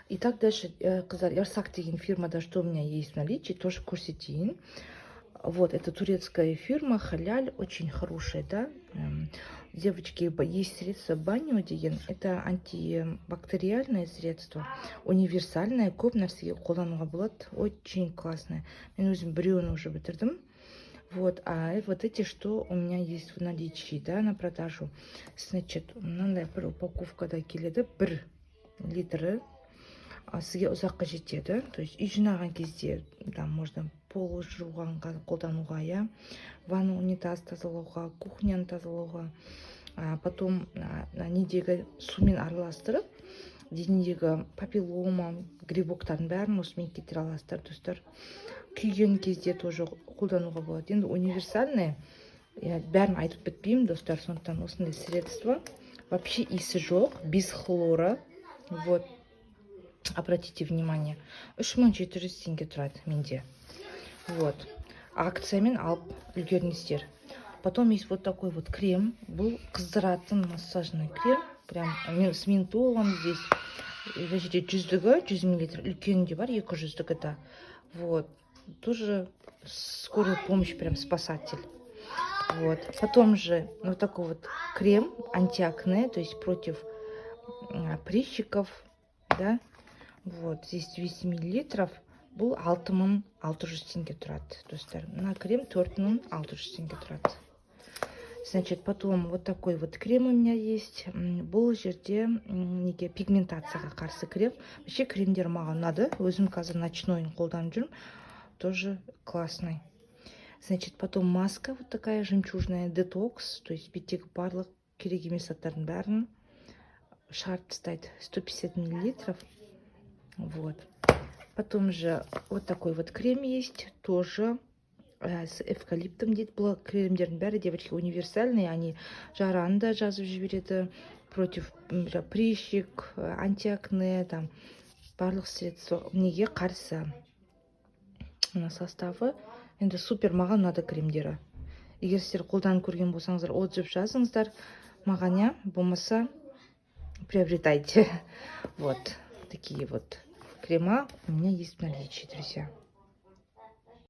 И так дальше, қыздар, Ярсак деген фирмада, что у меня есть в наличии, тоже көрсетейін. Вот, это турецкая фирма, халяль, очень хорошая, да. Девочки, есть средство баню деген, это антибактериальное средство, универсальное, көп нәрсеге қолдануға болады, очень классное. Мен өзім біреуін уже бітірдім. Вот, а вот эти, что у меня есть в наличии, да, на продажу. Значит, мынандай бір упаковкада келеді, 1 литрі. Сізге ұзаққа жетеді. То есть үй жинаған кезде, там можно пол жуғанға қолдануға, я, ванну, унитаз тазалауға, кухняны тазалауға. Потом недегі сумен араластырып, денедегі папиллома, грибоктардың бәрін осымен кетіре аласыздар, достар. Күйген кезде тоже қолдануға болады. Енді универсальный, бәрін айтып бітпеймін, достар, сондықтан осындай средство. Вообще иісі жоқ, без хлора. Вот. Обратите внимание, 3700 теңге тұрады менде. Вот. Акциямен алып үлгеріңіздер. Потом есть вот такой вот крем. Бұл қыздыратын массажный крем. Прям с ментолом здесь. Бұл жерде 100 мл. Үлкені де бар, 200-ді да. Вот. Тоже скорая помощь, прям спасатель. Вот. Потом же вот такой вот крем антиакне, то есть против прыщиков, да. Вот, здесь 200 мл. Бұл 6600 теңге тұрады, достар. На крем 4600 теңге тұрады. Значит, потом вот такой вот крем у меня есть. Бұл жерде неге пигментацияға қарсы крем. Вообще кремдер маған ұнады. Өзім қазір ночнойын қолданып жүрмін. Тоже классный. Значит, потом маска вот такая жемчужная, детокс. То есть беттегі барлық керек емес заттардың бәрін шарт тастайды. 150 мл. Вот. Потом же вот такой вот крем есть, тоже с эвкалиптом дейді. Бұл кремдердің бәрі, девочки, универсальные, они жараны да жазып жібереді, против прыщик, антиакне, там барлық средства неге қарсы. Мына составы енді супер, маған ұнады кремдері. Егер сіздер қолданып көрген болсаңыздар, отзыв жазыңыздар маған, я, болмаса приобретайте. Вот такие вот крема у меня есть в наличии, друзья.